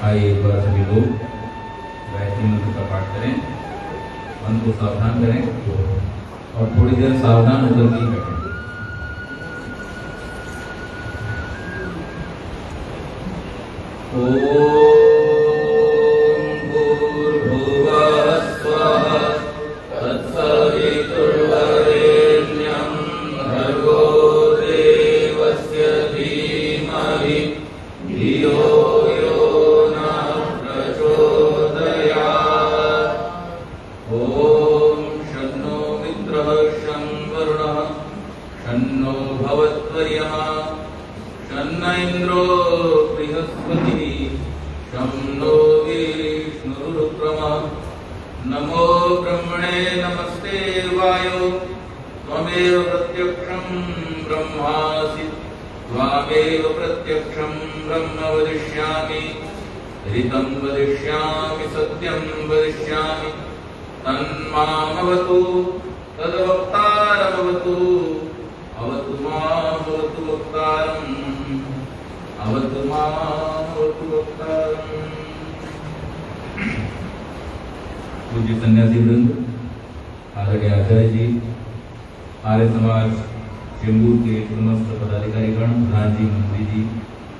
आइए एक बार सभी लोग गायत्री मंत्र का पाठ करें, मन को सावधान करें और थोड़ी देर सावधान होकर के बैठें। शन्नो भवत्वर्यः शन्न इन्द्रो बृहस्पतिः शन्नो विष्णुरुक्रमः। नमो ब्रह्मणे नमस्ते वायो त्वमेव प्रत्यक्षं ब्रह्मासि त्वामेव प्रत्यक्षं ब्रह्म वदिष्यामि ऋतं वदिष्यामि सत्यं वदिष्यामि तन्मामवतु तद्वक्तारमवतु अवतु मामवतु वक्तारम् अवतु मामवतु वक्तारम्। पूज्य सन्यासी वृंद, आदरणीय आचार्य जी, आर्य समाज चेंबूर के समस्त पदाधिकारीगण, प्रधान जी, मंत्री जी,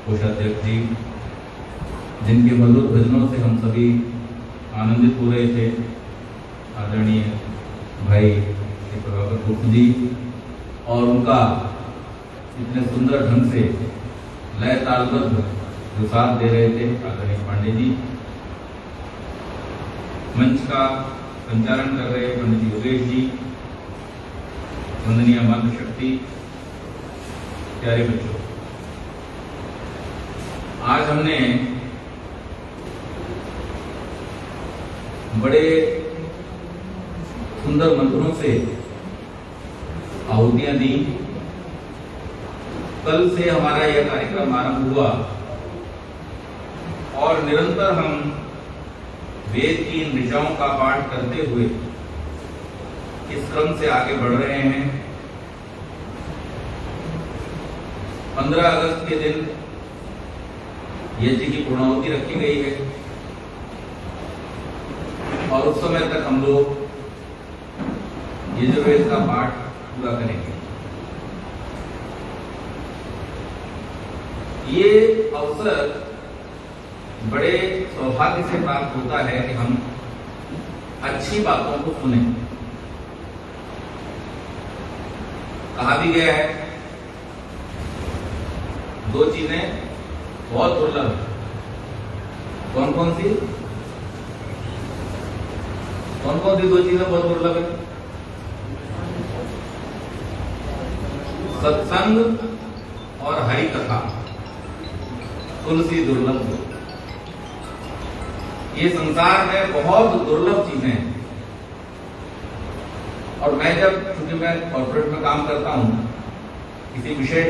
कोषाध्यक्ष जी, जिनके मधुर भजनों से हम सभी आनंदित हो रहे थे, आदरणीय भाई प्रभाकर गुप्ता जी और उनका इतने सुंदर ढंग से लय तालबद्ध जो साथ दे रहे थे आदरणीय पांडे जी, मंच का संचालन कर रहे पंडित योगेश जी, वंदनीय मातृ शक्ति, प्यारे बच्चों, आज हमने बड़े सुंदर मंत्रों से आहुतियां दी। कल से हमारा यह कार्यक्रम आरंभ हुआ और निरंतर हम वेद की इन ऋचाओं का पाठ करते हुए इस क्रम से आगे बढ़ रहे हैं। 15 अगस्त के दिन यज्ञ की पूर्णाहुति रखी गई है और उस समय तक हम लोग यजुर्वेद का पाठ पूरा करेंगे। ये अवसर बड़े सौभाग्य से प्राप्त होता है कि हम अच्छी बातों को सुने। कहा भी गया है, दो चीजें बहुत दुर्लभ है। कौन कौन सी दो चीजें बहुत दुर्लभ है? सत्संग और हरि कथा, तुलसी दुर्लभ। ये संसार में बहुत दुर्लभ चीजें हैं। और मैं चूंकि मैं कॉर्पोरेट में काम करता हूं, किसी विशेष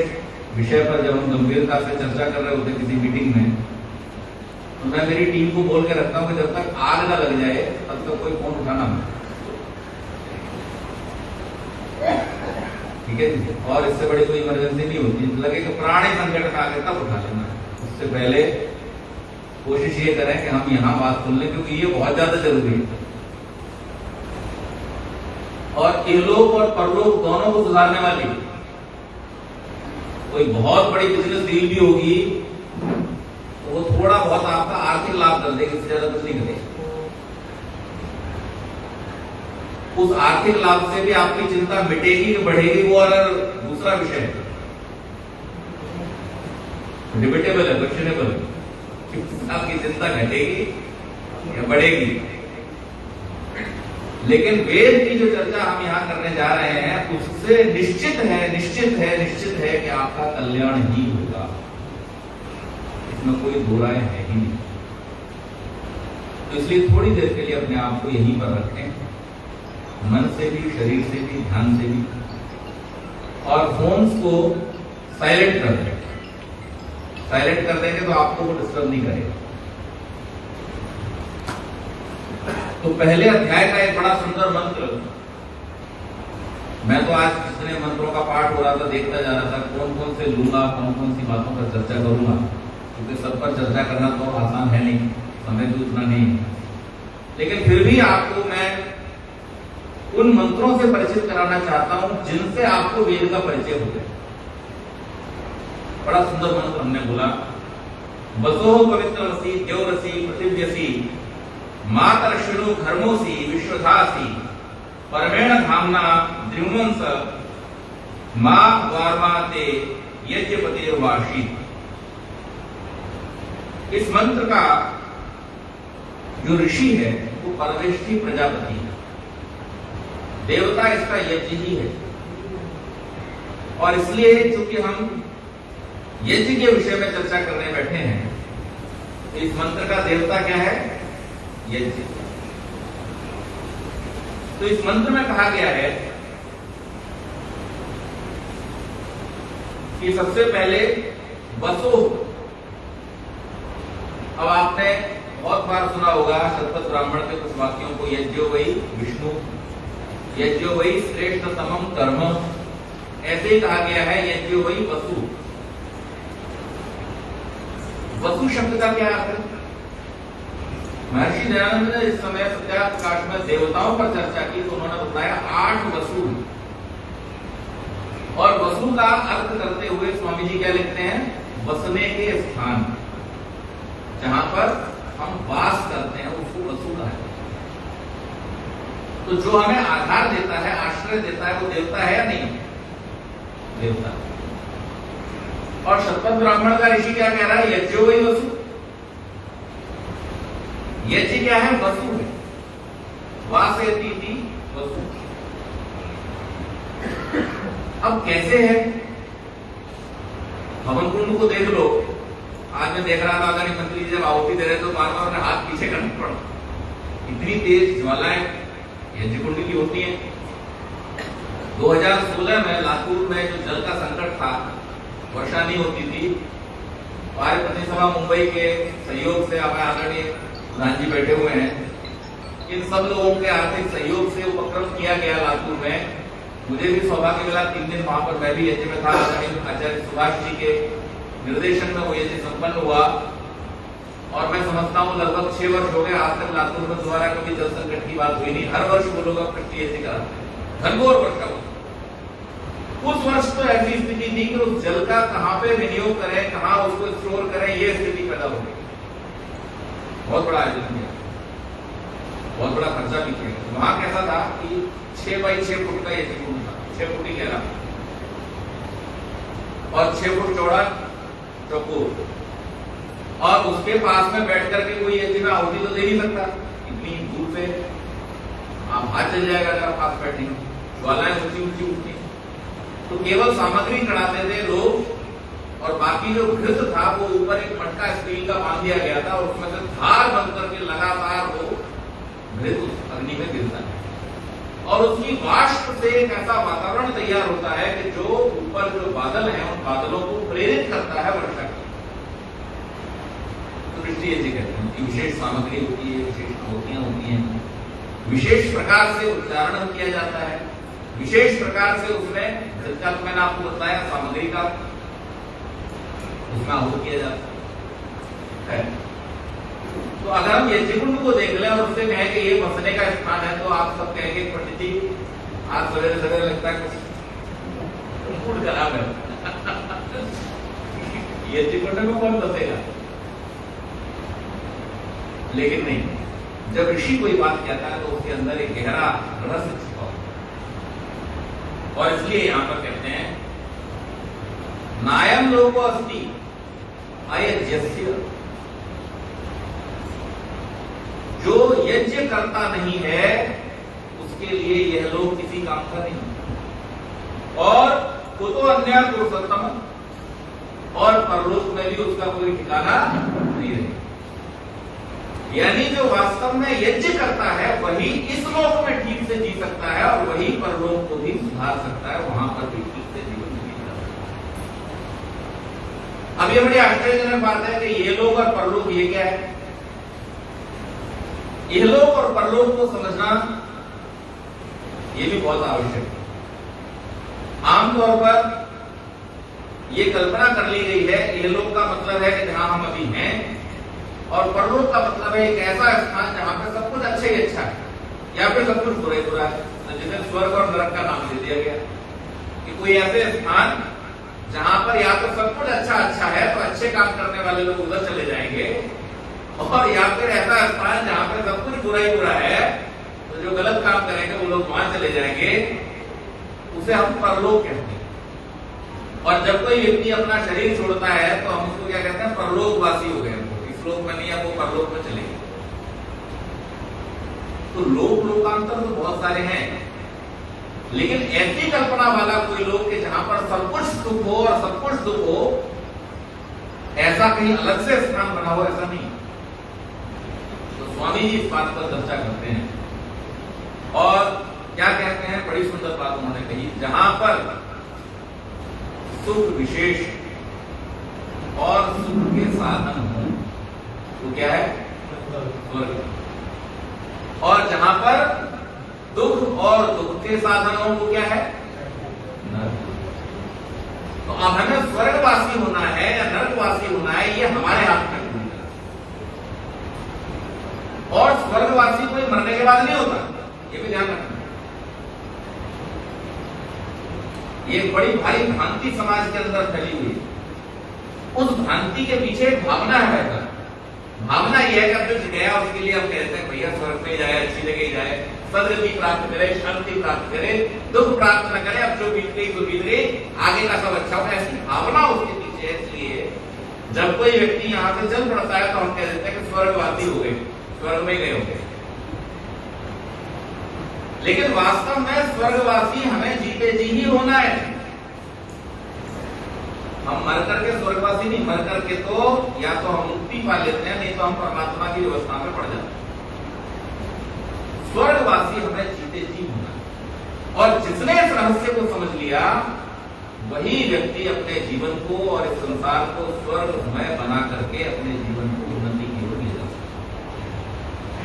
विषय पर जब हम गंभीरता से चर्चा कर रहे होते किसी मीटिंग में, तो मैं मेरी टीम को बोल के रखता हूं कि जब तक आग ना लग जाए तब तक कोई फोन उठाना नहीं, ठीक है जी। और इससे बड़ी कोई इमरजेंसी नहीं होती, लगे कि प्राण ही संकट में आ गए तब उठा लेना। उससे पहले कोशिश ये करें कि हम यहाँ बात सुन लें, क्योंकि ये बहुत ज्यादा जरूरी है और इहलोक और परलोक दोनों को सुधारने वाली। कोई बहुत बड़ी बिजनेस डील भी होगी तो वो थोड़ा बहुत आपका आर्थिक लाभ कर देगी, इससे ज्यादा कुछ नहीं करेगी। उस आर्थिक लाभ से भी आपकी चिंता मिटेगी कि बढ़ेगी, वो और दूसरा विषय है, डिबेटेबल है, क्वेश्चनेबल है। आपकी चिंता घटेगी या बढ़ेगी। लेकिन वेद की जो चर्चा हम यहाँ करने जा रहे हैं उससे निश्चित है कि आपका कल्याण ही होगा, इसमें कोई दो राय है ही नहीं। तो इसलिए थोड़ी देर के लिए अपने आप को यहीं पर रखें, मन से भी, शरीर से भी, ध्यान से भी, और फोन्स को साइलेंट कर दें। साइलेंट कर देंगे तो आपको वो डिस्टर्ब नहीं करेगा। तो पहले अध्याय का एक बड़ा सुंदर मंत्र, मैं तो आज कितने मंत्रों का पाठ हो रहा था, देखता जा रहा था कौन कौन से लूंगा, कौन कौन सी बातों पर चर्चा करूंगा। क्योंकि सब पर चर्चा करना तो आसान है नहीं, समय तो उतना नहीं है, लेकिन फिर भी आपको मैं उन मंत्रों से परिचित कराना चाहता हूं जिनसे आपको वेद का परिचय हो जाए। बड़ा सुंदर मंत्र हमने बोला, वसो पवित्रसी देवरसी पृथिव्यसी मातर्षिणु धर्मोसी विश्वधासी परमेण धामना द्रिवंस मां वार्माते यज्ञपतिर्वाशी। इस मंत्र का जो ऋषि है वो परमेष्ठी प्रजापति है, देवता इसका यज्ञ ही है। और इसलिए चूंकि हम यज्ञ के विषय में चर्चा करने बैठे हैं, तो इस मंत्र का देवता क्या है? यज्ञ। तो इस मंत्र में कहा गया है कि सबसे पहले वसु। अब आपने बहुत बार सुना होगा शतपथ ब्राह्मण के कुछ वाक्यों को, यज्ञो वै विष्णु, यज्ञो वै श्रेष्ठतमं कर्म, ऐसे ही कहा गया है यज्ञो वै वसु। वसु शब्द का क्या अर्थ है? महर्षि दयानंद ने इस समय सत्याप्रकाश में देवताओं पर चर्चा की तो उन्होंने बताया 8 वसु। और वसु का अर्थ करते हुए स्वामी जी क्या लिखते हैं? बसने के स्थान, जहां पर हम वास करते हैं उसको वसु कहा है। तो जो हमें आधार देता है, आश्रय देता है, वो देवता है या नहीं? देवता। और शतपथ ब्राह्मण का ऋषि क्या कह रहा है? यज्ञो वै वसु। यज्ञ क्या है? वसु है। वासयति इति वसु। अब कैसे है? हवन कुंड को देख लो। आज मैं देख रहा था अगर मंत्री जी जब आहुति दे रहे तो बार बार उन्हें हाथ पीछे करना पड़ा, इतनी तेज ज्वालाएं यज्ञ कुंड की होती हैं। 2016 में लातूर में जो जल का संकट था, वर्षा नहीं होती थी, भारत प्रतिनिधि सभा मुंबई के सहयोग से हमारे आदरणीय प्रधान जी बैठे हुए हैं, इन सब लोगों के आर्थिक सहयोग से उपक्रम किया गया लातूर में। मुझे भी सौभाग्य मिला, 3 दिन वहां पर मैं भी यज्ञ में था। आचार्य सुभाष जी के निर्देशन में वो यज्ञ संपन्न हुआ। और मैं समझता हूँ लगभग 6 वर्ष हो गए आज तक लातूर में दोबारा कभी जल संकट की बात हुई नहीं। हर वर्ष वो लोग अपनी यज्ञ कराते हैं, घनघोर वर्षा। उस वर्ष तो ऐसी स्थिति थी कि उस जल का कहां पे विनियोग करें, कहां उसको स्टोर करें, ये स्थिति पैदा हो गई। बहुत बड़ा आयोजन किया, बहुत बड़ा खर्चा भी किया। वहां कैसा था कि 6 बाई 6 फुट का यज्ञ कुंड था, 6 फुट ही गहरा और 6 फुट चौड़ा चौकोर। और उसके पास में बैठ करके कोई यज्ञ में आहुति तो दे नहीं सकता, इतनी दूर से आप हाथ चल जाएगा अगर आप पास बैठेंगे, ज्वालाएं ऊंची ऊंची उठती। तो केवल सामग्री चढ़ाते थे लोग, और बाकी जो घृत था वो ऊपर एक मटका स्टील का बांध दिया गया था, और उसमें से धार बंद करके लगातार वो घृत अग्नि में गिरता है। और उसकी वाष्प से एक ऐसा वातावरण तैयार होता है कि जो ऊपर जो बादल हैं उन बादलों को प्रेरित करता है वर्षा की। तो वृष्टि यज्ञ कहते हैं। विशेष सामग्री होती है, विशेष आहुतियां होती हैं, विशेष प्रकार से उच्चारण किया जाता है, विशेष प्रकार से उसमें जिसका मैंने आपको बताया सामग्री का उसमें आहुत किया जाता है। तो अगर हम यज्ञ कुंड को देख लें और उससे कहें कि ये बसने का स्थान है, तो आप सब कहेंगे पंडित जी आज सवेरे सवेरे लगता है कुछ कुंड का नाम है यज्ञ कुंड में कौन बसेगा? लेकिन नहीं, जब ऋषि कोई बात कहता है तो उसके अंदर एक गहरा रहस्य छिपा होता है। और इसलिए यहां पर कहते हैं नायम लोको अस्ति अयज्ञस्य, जो यज्ञ करता नहीं है उसके लिए यह लोक किसी काम का नहीं। और कुतो अन्य पुरुषोत्तम, और परलोक में भी उसका कोई ठिकाना नहीं रहेगा। यानी जो वास्तव में यज्ञ करता है वही इस लोक में ठीक से जी सकता है, और वही परलोक को भी सुधार सकता है, वहां पर भी ठीक से जीवन जी सकता है। अब ये बड़ी आश्चर्यजनक बात है कि ये लोक और परलोक ये क्या है? इहलोक और परलोक को समझना ये भी बहुत आवश्यक है। आमतौर पर ये कल्पना कर ली गई है कि इहलोक का मतलब है कि जहां हम अभी हैं, और परलोक का मतलब है एक ऐसा स्थान जहां पर सब कुछ अच्छा ही अच्छा है, या फिर सब कुछ बुरा ही बुरा है, जिसे स्वर्ग और नरक का नाम दे दिया गया कि कोई ऐसे स्थान जहां पर या तो सब कुछ अच्छा अच्छा है तो अच्छे काम करने वाले लोग उधर चले जाएंगे, और या फिर ऐसा स्थान जहां पर सब कुछ बुरा ही बुरा है तो जो गलत काम करेंगे वो लोग वहां चले जाएंगे, उसे हम परलोक कहते हैं। और जब कोई व्यक्ति अपना शरीर छोड़ता है तो हम उसको क्या कहते हैं, परलोकवासी हो गए, इस लोक में नहीं है वो परलोक में चले गए। तो लोक लोकांतर तो बहुत सारे हैं, लेकिन ऐसी कल्पना वाला कोई लोक के जहां पर सब कुछ सुख हो और सब कुछ दुख हो, ऐसा कहीं अलग से स्थान बना हो, ऐसा नहीं। तो स्वामी जी इस बात पर चर्चा करते हैं और क्या कहते हैं, बड़ी सुंदर बात उन्होंने कही, जहां पर सुख विशेष और सुख के साधन हो वो क्या है, स्वर्ग। और जहां पर दुख और दुख के साधन हो वो क्या है, नरक। तो अब हमें स्वर्गवासी होना है या नरकवासी होना है, ये हमारे हाथ में है। और स्वर्गवासी कोई मरने के बाद नहीं होता, ये भी ध्यान रखना। ये बड़ी भारी भ्रांति समाज के अंदर फैली हुई है। उस भ्रांति के पीछे एक भावना है, भावना यह है कि अब जो गया उसके लिए हम कहते हैं भैया स्वर्ग में जाए, अच्छी जगह जाए, सदगति प्राप्त करे, शांति प्राप्त करे, दुख प्राप्त न करे, अब जो बीत गई तो बीत गई, आगे का सब अच्छा हो, ऐसी भावना उसके पीछे है। इसलिए जब कोई व्यक्ति यहाँ से चल पड़ता है तो हम कह देते हैं कि स्वर्गवासी हो गए, स्वर्ग में गए होंगे। लेकिन वास्तव में स्वर्गवासी हमें जीते जी ही होना है। हम मर करके स्वर्गवासी नहीं, मर करके तो या तो हम मुक्ति पा लेते हैं, नहीं तो हम परमात्मा की व्यवस्था में पड़ जाते हैं। स्वर्गवासी हमें जीते जी होना है। और जिसने इस रहस्य को समझ लिया वही व्यक्ति अपने जीवन को और इस संसार को स्वर्गमय बना करके अपने जीवन को उन्नति की ओर ले जा सकता।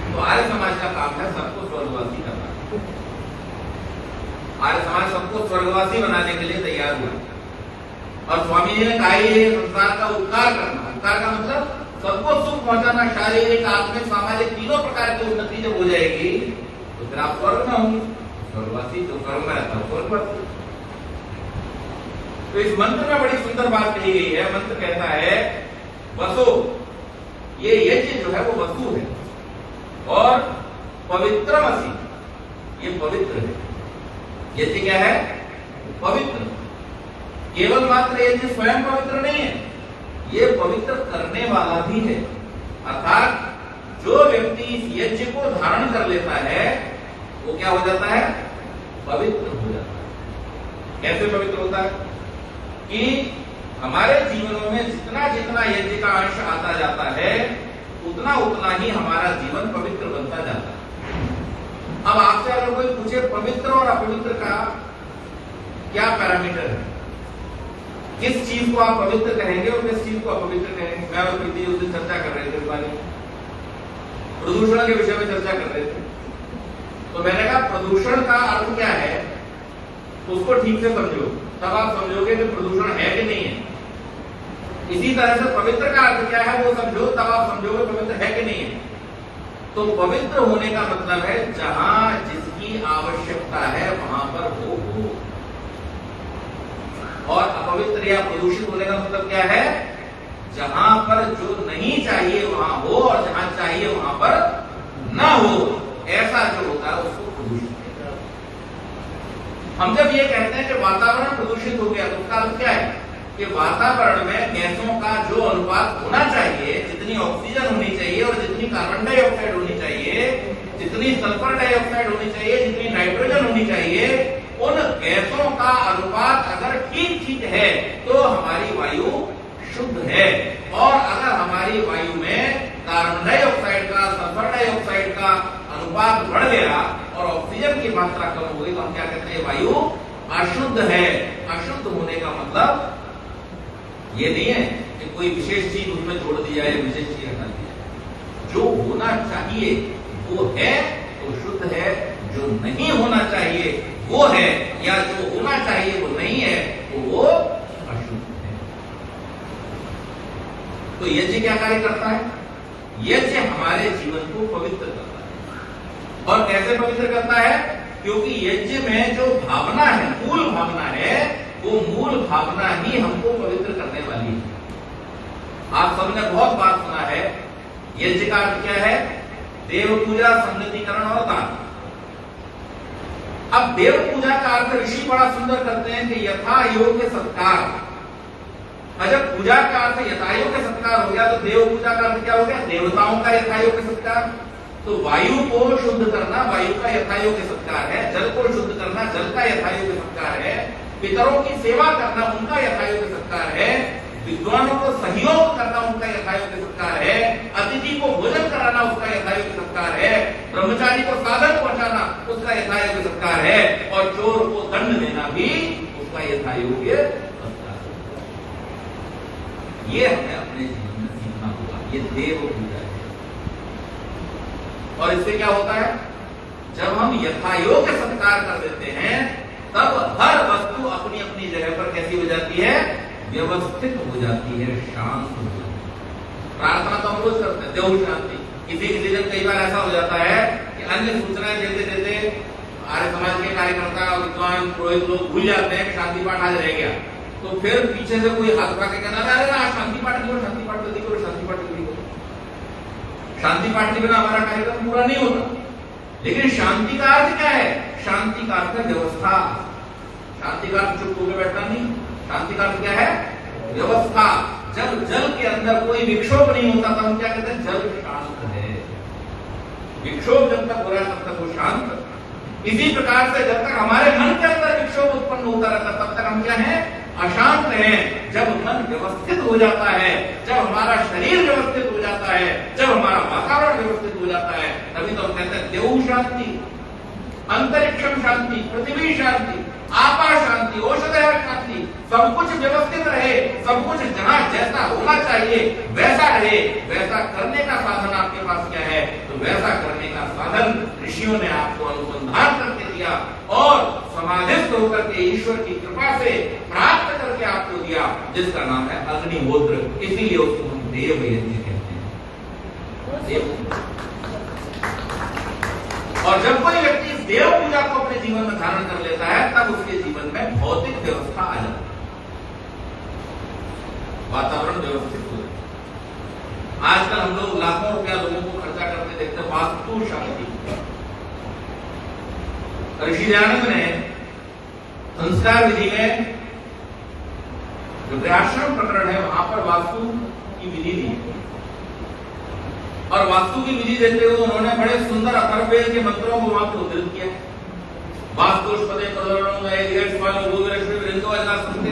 तो आर्य समाज का काम है सबको स्वर्गवासी करना। आर्य समाज सबको स्वर्गवासी बनाने के लिए तैयार हुआ, और स्वामी जी ने कहा ये संसार का उपकार करना। उपकार का मतलब सबको सुख पहुंचाना, शारीरिक, आत्मिक, सामाजिक तीनों प्रकार की उन्नति जब हो जाएगी तो फिर आप स्वर्ग में होंगे। स्वर्गवासी जो स्वर्ग में रहता है स्वर्गवासी। तो इस मंत्र में बड़ी सुंदर बात कही गई है। मंत्र कहता है वसु, ये यज्ञ जो है वो वसु है, और पवित्रमसि, ये पवित्र है। यज्ञ क्या है, पवित्र। केवल मात्र यज्ञ स्वयं पवित्र नहीं है, ये पवित्र करने वाला भी है। अर्थात जो व्यक्ति इस यज्ञ को धारण कर लेता है वो क्या हो जाता है, पवित्र हो जाता है। कैसे पवित्र होता है कि हमारे जीवनों में जितना जितना यज्ञ का अंश आता जाता है उतना उतना ही हमारा जीवन पवित्र बनता जाता है। अब आपसे अगर कोई पूछे पवित्र और अपवित्र का क्या पैरामीटर है, किस चीज को आप पवित्र कहेंगे और किस चीज को अपवित्र कहेंगे, मैं और प्रीति उस दिन चर्चा कर रहे थे इस बारे में, प्रदूषण के विषय में चर्चा कर रहे थे। तो मैंने कहा प्रदूषण का अर्थ क्या है उसको ठीक से समझो, तब आप समझोगे कि प्रदूषण है कि नहीं है। इसी तरह से पवित्र का अर्थ क्या है वो समझो, तब आप समझोगे पवित्र है कि नहीं है। तो पवित्र होने का मतलब है जहां जिसकी आवश्यकता है वहां पर वो हो, और अपवित्र या प्रदूषित होने का मतलब क्या है, जहां पर जो नहीं चाहिए वहां हो और जहां चाहिए वहां पर ना हो, ऐसा जो होता है उसको प्रदूषित कहते हैं। हम जब ये कहते हैं कि वातावरण प्रदूषित हो गया तो उसका अर्थ क्या है कि वातावरण में गैसों का जो अनुपात होना चाहिए, जितनी ऑक्सीजन होनी चाहिए और जितनी कार्बन डाइऑक्साइड होनी चाहिए, जितनी सल्फर डाइऑक्साइड होनी चाहिए, जितनी नाइट्रोजन होनी चाहिए, उन गैसों का अनुपात अगर ठीक ठीक है तो हमारी वायु शुद्ध है। और अगर हमारी वायु में कार्बन डाइऑक्साइड का, सल्फर डाइऑक्साइड का अनुपात बढ़ गया और ऑक्सीजन की मात्रा कम हो गई तो हम क्या कहते हैं, वायु अशुद्ध है। अशुद्ध होने का मतलब ये नहीं है कि कोई विशेष चीज उसमें जोड़ दी जाए, विशेष चीज हटा दी जाए। जो होना चाहिए वो है तो शुद्ध है, जो नहीं होना चाहिए वो है, या जो होना चाहिए वो नहीं है तो वो अशुद्ध है। तो यज्ञ क्या कार्य करता है? यज्ञ हमारे जीवन को पवित्र करता है। और कैसे पवित्र करता है? क्योंकि यज्ञ में जो भावना है, मूल भावना है, वो मूल भावना ही हमको पवित्र करने वाली है। आप सबने बहुत बात सुना है, यज्ञ का अर्थ क्या है? देव पूजा, संगतिकरण और दान। अब देव पूजा का अर्थ ऋषि बड़ा सुंदर करते हैं कि यथा योग्य सत्कार। जब पूजा का अर्थ यथायोग्य सत्कार हो गया तो देव पूजा का अर्थ क्या हो गया? देवताओं का यथायोग्य सत्कार। तो वायु को शुद्ध करना वायु का यथायोग्य सत्कार है, जल को शुद्ध करना जल का यथायोग्य सत्कार है, पितरों की सेवा करना उनका यथायोग्य सत्कार है, विद्वानों को सहयोग करना उनका यथायोग्य सत्कार है, अतिथि को भोजन कराना उसका यथायोग्य सत्कार है, ब्रह्मचारी को साधन पहुंचाना उसका यथायोग्य सत्कार है, और चोर को दंड देना भी उसका यथायोग्य सत्कार है। ये हमें अपने जीवन में सीखना होगा। ये देव पूजा है। और इससे क्या होता है? जब हम यथायोग्य सत्कार कर देते हैं तब हर वस्तु अपनी अपनी जगह पर कैसी हो जाती है? व्यवस्थित हो जाती है, शांत हो जाती है। प्रार्थना तो हम रोज करते हैं, देव शांति। किसी दिन कई बार ऐसा हो जाता है कि अन्य सूचनाएं देते देते आर्य समाज के कार्यकर्ता, विद्वान, पुरोहित लोग भूल जाते हैं कि शांति पाठ आज रह गया। तो फिर पीछे से कोई हाथ उठा के कहना, अरे आज शांति पाठ करो, शांति पाठ जल्दी करो, शांति पाठ जल्दी करो। शांति पाठ के बिना हमारा कार्यक्रम पूरा नहीं होता। लेकिन शांति का अर्थ क्या है? शांति का अर्थ है व्यवस्था। शांति का अर्थ चुप होकर बैठना नहीं। शांति का अर्थ क्या है? व्यवस्था। जब जल के अंदर कोई विक्षोभ नहीं होता तब हम क्या कहते हैं? जल शांत है। विक्षोभ जब तक हो रहा है तब तक वो शांत। इसी प्रकार से जब तक हमारे मन के अंदर विक्षोभ उत्पन्न होता रहता तब तक हम क्या है? अशांत हैं। जब मन व्यवस्थित हो जाता है, जब हमारा शरीर व्यवस्थित हो जाता है, जब हमारा वातावरण व्यवस्थित हो जाता है, तभी तो हम कहते हैं देव शांति, अंतरिक्षम शांति, पृथ्वी शांति, आपा शांति, औषधय शांति। सब कुछ व्यवस्थित रहे, सब कुछ जहां जैसा होना चाहिए वैसा रहे। वैसा करने का साधन आपके पास क्या है? तो वैसा करने का साधन ऋषियों ने आपको अनुसंधान करके दिया और समाधिस्थ होकर के ईश्वर की कृपा से प्राप्त करके आपको दिया, जिसका नाम है अग्निहोत्र। इसीलिए उसको हम देव यज्ञ कहते हैं। देव। और जब कोई व्यक्ति इस देव पूजा को अपने जीवन में धारण कर लेता है तब उसके जीवन में भौतिक व्यवस्था आ जाती है, वातावरण व्यवस्थित हो जाता है। आजकल हम लोग लाखों रुपया लोगों को खर्चा करते देखते हैं वास्तु शांति। ऋषि दयानंद ने संस्कार विधि में जो गृहाश्रम प्रकरण है वहां पर वास्तु की विधि दी, और वास्तु की विधि देते हुए उन्होंने बड़े सुंदर अथर्ववेद के मंत्रों को वहां पर उद्धृत किया। वास्तुष्पदे प्रदर्शनम एलियट्स वालो भूगलक्ष्मी वृंदो ऐसा सुनते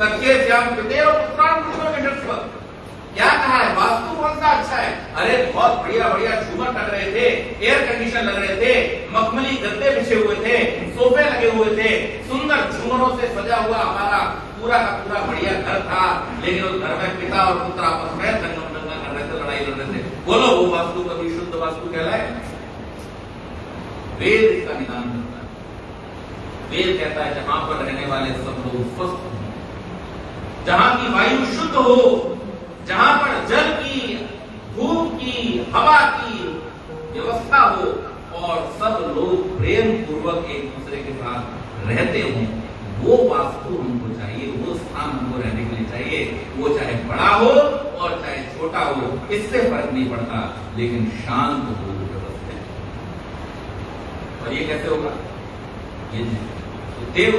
सख्ये श्याम पिते और पुत्रान पुत्र विशेषव। क्या कहा है? वास्तु कौन सा अच्छा है? अरे बहुत बढ़िया बढ़िया झूमर लग रहे थे, एयर कंडीशन लग रहे थे, मखमली गद्दे बिछे हुए थे, सोफे लगे हुए थे, सुंदर झूमरों से सजा हुआ हमारा पूरा का पूरा बढ़िया घर था। लेकिन उस घर में पिता और पुत्र आपस में दंगम दंगा कर रहे थे, लड़ाई लड़ रहे थे। बोलो वो वास्तु कभी शुद्ध वास्तु कहलाए? वेद इसका निदान करता है। वेद कहता है जहां पर रहने वाले सब लोग स्वस्थ हो, जहां की वायु शुद्ध हो, जहां पर जल की, धूप की, हवा की व्यवस्था हो और सब लोग प्रेम पूर्वक एक दूसरे के साथ रहते हों, वो वास्तु हमको चाहिए, वो स्थान हमको रहने के लिए चाहिए। वो चाहे बड़ा हो और चाहे छोटा हो, इससे फर्क नहीं पड़ता, लेकिन शांत हो, व्यवस्थित। और ये कैसे होगा? ये तो देव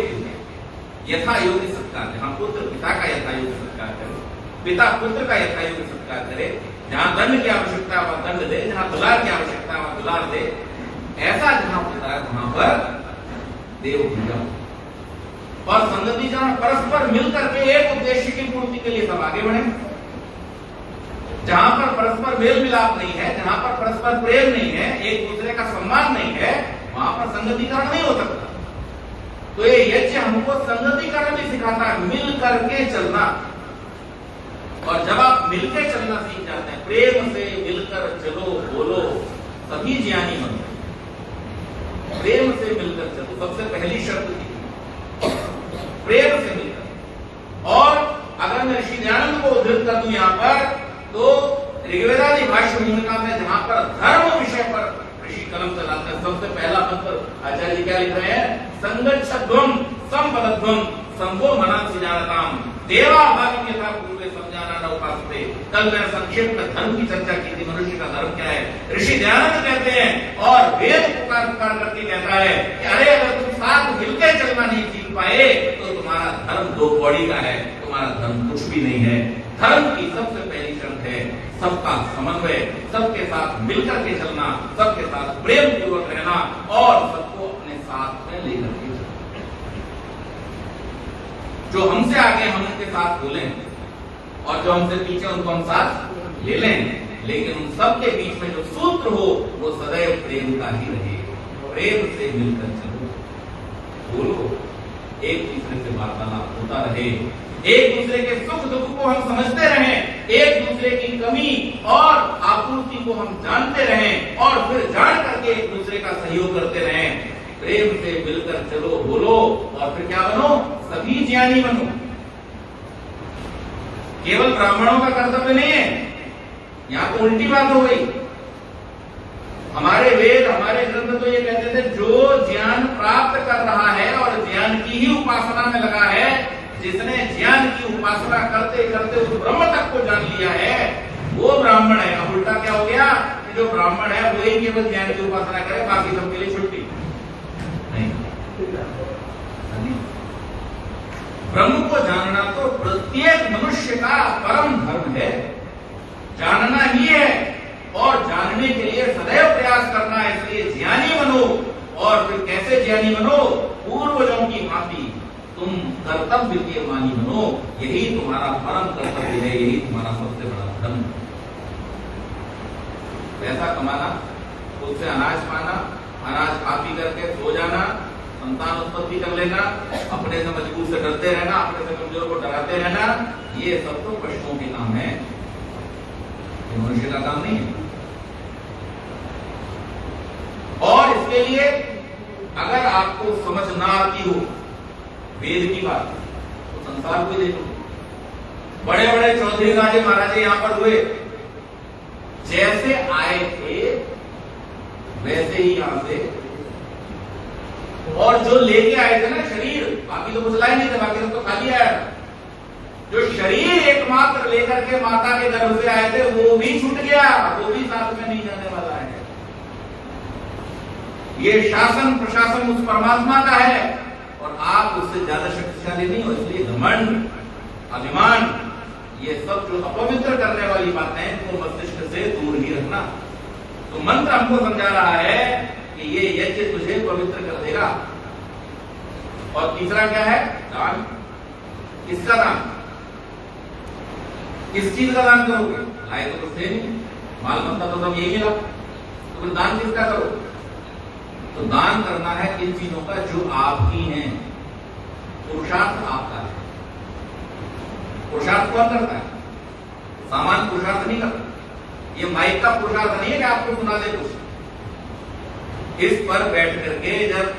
यथा योग्य सत्कार, जहां पुत्र पिता का यथा योग्य सत्कार करे, पिता पुत्र का यथा योग्य सत्कार करे, जहां दंड की आवश्यकता है वहां दंड दे, जहां दुलार की आवश्यकता है वहां दुलार दे। ऐसा जहां होता है वहां पर देव पूजा। और संगति जहां परस्पर मिलकर के एक उद्देश्य की पूर्ति के लिए सब आगे बढ़े। जहां पर परस्पर मेल मिलाप नहीं है, जहां पर परस्पर प्रेम नहीं है, एक दूसरे का सम्मान नहीं है, वहां पर संगतिकरण नहीं हो सकता। तो ये यज्ञ हमको संगतिकरण भी सिखाता है, मिल करके चलना। और जब आप मिलकर चलना सीख जाते हैं, प्रेम से मिलकर चलो, बोलो, तभी ज्ञानी बनते हैं। प्रेम से मिलकर चलो, सबसे पहली शर्त थी प्रेम से मिलकर। और अगर मैं ऋषि दयानंद को उद्धृत कर दूं यहां पर, तो ऋग्वेदादि भाष्य भूमिका में जहां पर धर्म विषय पर ऋषि कलम चलाते हैं, सबसे पहला मंत्र आचार्य जी क्या लिख रहे हैं? संगच्छध्वम संपदध्वम संभो मनांसि जानताम देवा भागम यथा पूर्वे समझाना न उपासते। कल मैंने संक्षेप में धर्म की चर्चा की थी, मनुष्य का धर्म क्या है। ऋषि दयानंद कहते हैं और वेद पुकार पुकार करके कहता है कि अरे अगर तुम साथ मिलकर चलना नहीं सीख पाए तो तुम्हारा धर्म दो कौड़ी का है, तुम्हारा धर्म कुछ भी नहीं है। धर्म की सबसे पहली शर्त है सबका समन्वय, सबके साथ मिलकर के चलना, सबके साथ प्रेम पूर्वक रहना और सबको अपने साथ में लेकर के चलना। जो हमसे आगे हम उनके साथ बोलें और जो हमसे पीछे उनको हम साथ ले लें, लेकिन उन सबके बीच में जो सूत्र हो वो सदैव प्रेम का ही रहे। प्रेम से मिलकर चलो, बोलो, एक दूसरे से वार्तालाप होता रहे, एक दूसरे के सुख दुख को हम समझते रहें, एक दूसरे की कमी और आपूर्ति को हम जानते रहें और फिर जान करके एक दूसरे का सहयोग करते रहें। प्रेम से मिलकर चलो, बोलो और फिर क्या बनो? सभी ज्ञानी बनो। केवल ब्राह्मणों का कर्तव्य नहीं है, यहां तो उल्टी बात हो गई। हमारे वेद, हमारे ग्रंथ तो ये कहते थे जो ज्ञान प्राप्त कर रहा है और ज्ञान की ही उपासना में लगा है, जिसने ज्ञान की उपासना करते करते उस ब्रह्म तक को जान लिया है, वो ब्राह्मण है। अब उल्टा क्या हो गया कि जो ब्राह्मण है वो ही केवल ज्ञान की उपासना करे, बाकी सबके लिए छुट्टी नहीं। ब्रह्म को जानना तो प्रत्येक मनुष्य का परम धर्म है, जानना ही है और जानने के लिए सदैव प्रयास करना है। इसलिए ज्ञानी बनो और फिर कैसे ज्ञानी बनो? पूर्वजों की भांति तुम कर्तव्य के मानी बनो। यही तुम्हारा परम कर्तव्य है, यही तुम्हारा सबसे बड़ा धर्म। पैसा कमाना, उससे अनाज पाना, अनाज खा पी करके सो जाना, संतान उत्पत्ति कर लेना, अपने से मजबूर से डरते रहना, अपने से कमजोर को डराते रहना, ये सब तो पशुओं के काम है, मनुष्य का काम नहीं है। और इसके लिए अगर आपको समझ ना आती हो वेद की बात, तो संसार को देखो। बड़े बड़े चौधरी राजे महाराजे यहां पर हुए, जैसे आए थे वैसे ही यहां से, और जो लेके आए थे ना शरीर, बाकी तो कुछ लाए नहीं थे, बाकी तो खाली आया। जो शरीर एकमात्र लेकर के माता के गर्भ से आए थे वो भी छूट गया, वो भी साथ में नहीं जाने वाला है। ये शासन प्रशासन उस परमात्मा का है और आप उससे ज्यादा शक्तिशाली नहीं हो। इसलिए घमंड, अभिमान, ये सब जो अपवित्र करने वाली बातें हैं तो मस्तिष्क से दूर ही रखना। तो मंत्र हमको समझा रहा है कि ये यज्ञ तुझे पवित्र कर देगा। और तीसरा क्या है? दान। किसका दान? किस चीज का दान करोगे? लाए तो कुछ थे नहीं, माल मत्ता तो सब यही मिला, तो फिर दान किसका करो? तो दान करना है इन चीजों का जो आपकी हैं। पुरुषार्थ आपका है। पुरुषार्थ कौन करता है? सामान्य पुरुषार्थ नहीं करता। ये माइक का पुरुषार्थ नहीं है कि आपको सुना दे कुछ। इस पर बैठ करके जब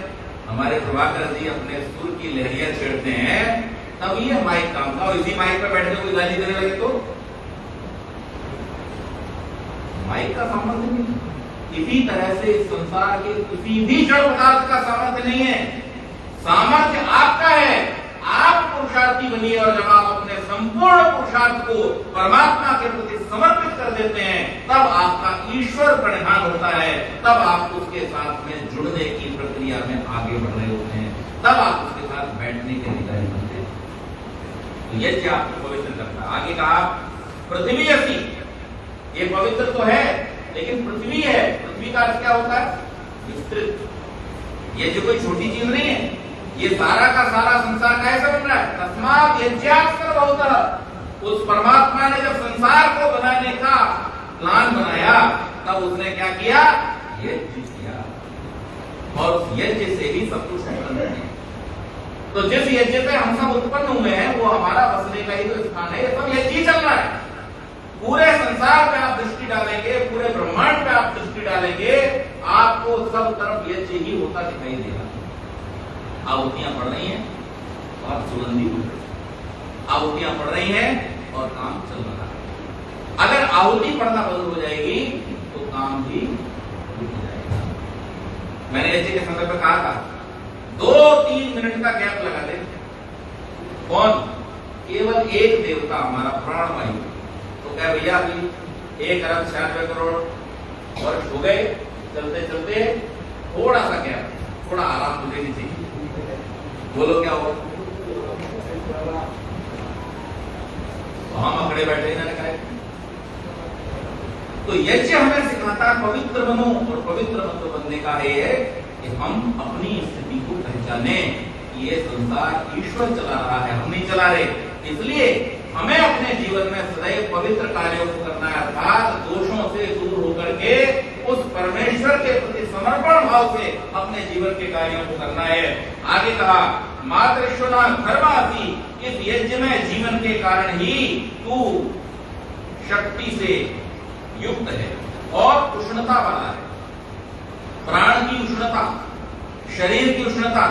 हमारे प्रभाकर जी अपने सुर की लहरियां छेड़ते हैं तब ये माइक काम था। और इसी माइक पर बैठ कर कोई गाली देने लगे तो माइक का संबंध नहीं। इसी तरह से इस संसार के किसी भी जड़ पदार्थ का सामर्थ्य नहीं है। सामर्थ्य आपका है। आप पुरुषार्थी बनिए और जब आप अपने संपूर्ण पुरुषार्थ को परमात्मा के प्रति समर्पित कर देते हैं तब आपका ईश्वर प्रणिधान होता है। तब आप उसके साथ में जुड़ने की प्रक्रिया में आगे बढ़ रहे होते हैं। तब आप उसके साथ बैठने के अधिकारी बनते हैं। तो यज्ञ आपको पवित्र करता है। आगे कहा पृथ्वी ऐसी, ये पवित्र तो है लेकिन पृथ्वी है। पृथ्वी का अर्थ क्या होता है? विस्तृत। ये जो कोई छोटी चीज नहीं है, ये सारा का सारा संसार कैसे बन रहा है? तस्मात् यज्ञात्मक बहुतः। उस परमात्मा ने जब संसार को बनाने का प्लान बनाया तब उसने क्या किया? यज्ञ किया। और उस यज्ञ से ही सब कुछ उत्पन्न है। तो जिस यज्ञ से हम सब उत्पन्न हुए हैं वो हमारा बसने का ही तो स्थान है। ये सब यज्ञ ही चल रहा है। पूरे संसार पे आप दृष्टि डालेंगे, पूरे ब्रह्मांड पे आप दृष्टि डालेंगे, आपको सब तरफ यज्ञ ही होता दिखाई देगा। आहुतियां पड़ रही हैं और सुगंधी, आहुतियां पड़ रही हैं और काम चल रहा है। अगर आहुति पड़ना बंद हो जाएगी तो काम भी रुक जाएगा। मैंने यज्ञ के संदर्भ में कहा था 2-3 मिनट का गैप लगा दे, कौन? केवल एक देवता हमारा प्राणवायु, तो क्या भैया अभी 1 अरब 96 करोड़ वर्ष हो गए, चलते चलते थोड़ा सा गैप, थोड़ा आराम मुझे नहीं चाहिए, बोलो क्या हो? तो हम अकड़े बैठे ही ना कहे। तो यज्ञ हमें सिखाता है पवित्र बनो, और पवित्र मतलब बनने का है कि हम अपनी स्थिति को पहचाने कि ये संसार ईश्वर चला रहा है, हम नहीं चला रहे। इसलिए हमें अपने जीवन में सदैव पवित्र कार्यों को करना है, अर्थात दोषों से दूर होकर के उस परमेश्वर के प्रति समर्पण भाव से अपने जीवन के कार्यों को करना है। आगे कहा मातृश्वना धर्मासी, इस यज्ञ में जीवन के कारण ही तू शक्ति से युक्त है और उष्णता वाला है। प्राण की उष्णता, शरीर की उष्णता,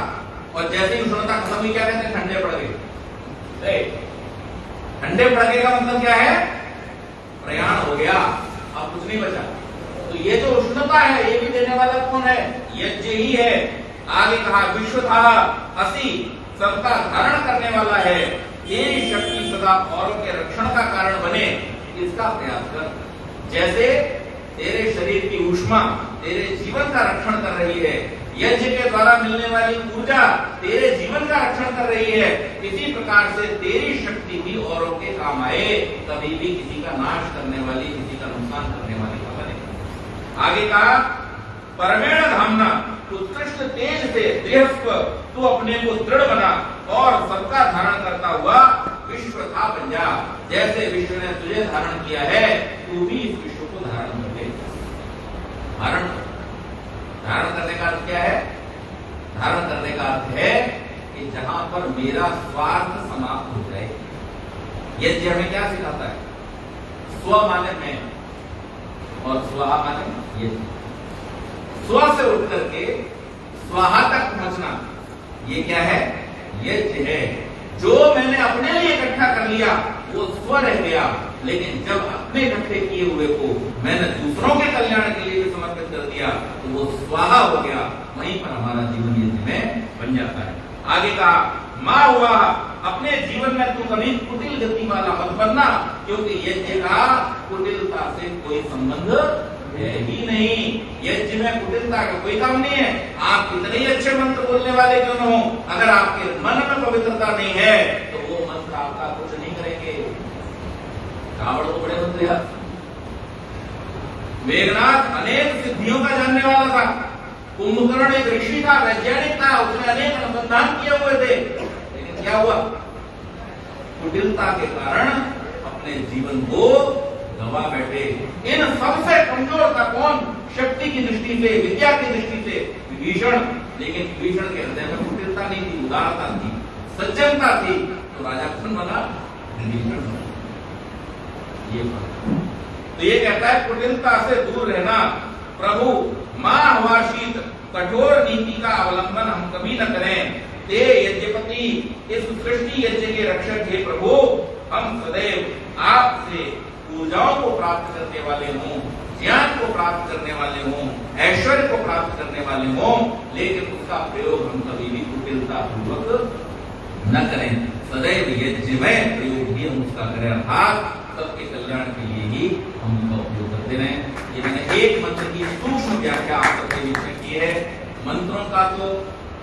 और जैसे ही उष्णता खत्म हुई क्या कहते हैं? ठंडे पड़ गए। ठंडे पड़ गए का मतलब क्या है? प्रयाण हो गया, अब कुछ नहीं बचा। तो ये जो उष्णता है ये भी देने वाला कौन है? यज्ञ ही है। आगे कहा विश्वथा असी, सबका धारण करने वाला है। तेरी शक्ति सदा औरों के रक्षण का कारण बने, इसका प्रयास कर। जैसे तेरे शरीर की ऊष्मा तेरे जीवन का रक्षण कर रही है, यज्ञ के द्वारा मिलने वाली ऊर्जा तेरे जीवन का रक्षण कर रही है, इसी प्रकार से तेरी शक्ति भी औरों के काम आए, कभी भी किसी का नाश करने वाली, किसी का नुकसान करने वाली का बने। आगे कहा परमेण धामना, उत्कृष्ट तेज से देहस्व तू अपने को दृढ़ बना और सबका धारण करता हुआ विश्व था बन जा। जैसे विश्व ने तुझे धारण किया है, तू भी इस विश्व को धारण कर ले। धारण करने का अर्थ क्या है? धारण करने का अर्थ है कि जहां पर मेरा स्वार्थ समाप्त हो जाए। यज्ञ हमें क्या सिखाता है? स्व माने मैं और स्वाहा माने यज्ञ। स्व से उठ करके स्वाहा तक पहुंचना, ये क्या है? यज्ञ है। जो मैंने अपने लिए इकट्ठा कर लिया वो स्व रह गया, लेकिन जब अपने इकट्ठे किए हुए को मैंने दूसरों के कल्याण के लिए भी समर्पित कर दिया तो वो स्वाहा हो गया। वहीं पर हमारा जीवन यज्ञ में बन जाता है। आगे कहा मां हुआ, अपने जीवन में तू कभी कुटिल गति वाला मत बनना, क्योंकि यज्ञ का कुटिलता से कोई संबंध है ही नहीं। यज्ञ में कुटिलता का कोई काम नहीं है। आप कितने ही अच्छे मंत्र बोलने वाले क्यों न हो, अगर आपके मन में पवित्रता नहीं है तो वो मंत्र आपका कुछ नहीं करेंगे। रावण तो बड़े मंत्री हैं। मेघनाथ अनेक सिद्धियों का जानने वाला था। कुंभकर्ण एक ऋषि था, वैज्ञानिक था, उसने अनेक अनुसंधान किए हुए थे, लेकिन क्या हुआ? कुटिलता के कारण अपने जीवन को गवा बैठे। इन सबसे कमजोर था कौन? शक्ति की दृष्टि से, विद्या की दृष्टि से विभीषण। लेकिन विभीषण के हृदय में कुटिलता नहीं थी, उदारता थी, सज्जनता थी, तो राजा कौन बना? विभीषण बना। ये तो ये कहता है कुटिलता से दूर रहना। प्रभु मां हवा शीत, कठोर नीति का अवलंबन हम कभी न करें। ते यज्ञपति, इस सृष्टि यज्ञ के रक्षक हे प्रभु, हम सदैव आपसे ऊर्जाओं को प्राप्त करने वाले हों, ज्ञान को प्राप्त करने वाले हों, ऐश्वर्य को प्राप्त करने वाले हों, लेकिन उसका प्रयोग हम कभी भी कुटिलता पूर्वक न करें। सदैव यज्ञ में प्रयोग भी हम उसका करें, अर्थात सबके कल्याण के लिए ही हम उसका उपयोग करते रहें। ये मैंने एक मंत्र की सूक्ष्म व्याख्या आप सबके बीच में की है। मंत्रों का तो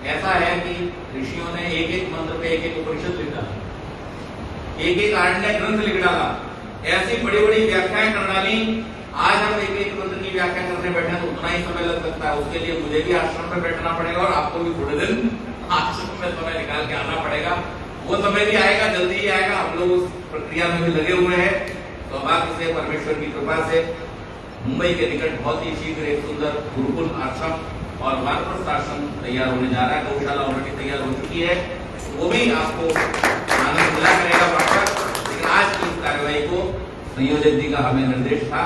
ऐसा है कि ऋषियों ने एक एक मंत्र पे एक एक उपनिषद लिख डाला, एक एक आरण्य ग्रंथ लिख डाला, ऐसी बड़ी बड़ी व्याख्याएं कर डाली। आज हम एक एक मंत्र की व्याख्या करने बैठे तो उतना ही समय लग सकता है। उसके लिए मुझे भी आश्रम में बैठना पड़ेगा और आपको भी थोड़े दिन आश्रम में समय निकाल के आना पड़ेगा। वो समय भी आएगा, जल्दी ही आएगा। हम लोग उस प्रक्रिया में भी लगे हुए हैं। तो बाकी से परमेश्वर की कृपा से मुंबई के निकट बहुत ही शीघ्र एक सुंदर गुरुकुल आश्रम और वानप्रस्थ आश्रम तैयार होने जा रहा है। गौशाला ऑलरेडी तैयार हो चुकी है, वो भी आपको आनंद मिला करेगा वहां पर। लेकिन आज की इस कार्यवाही को संयोजक जी का हमें निर्देश था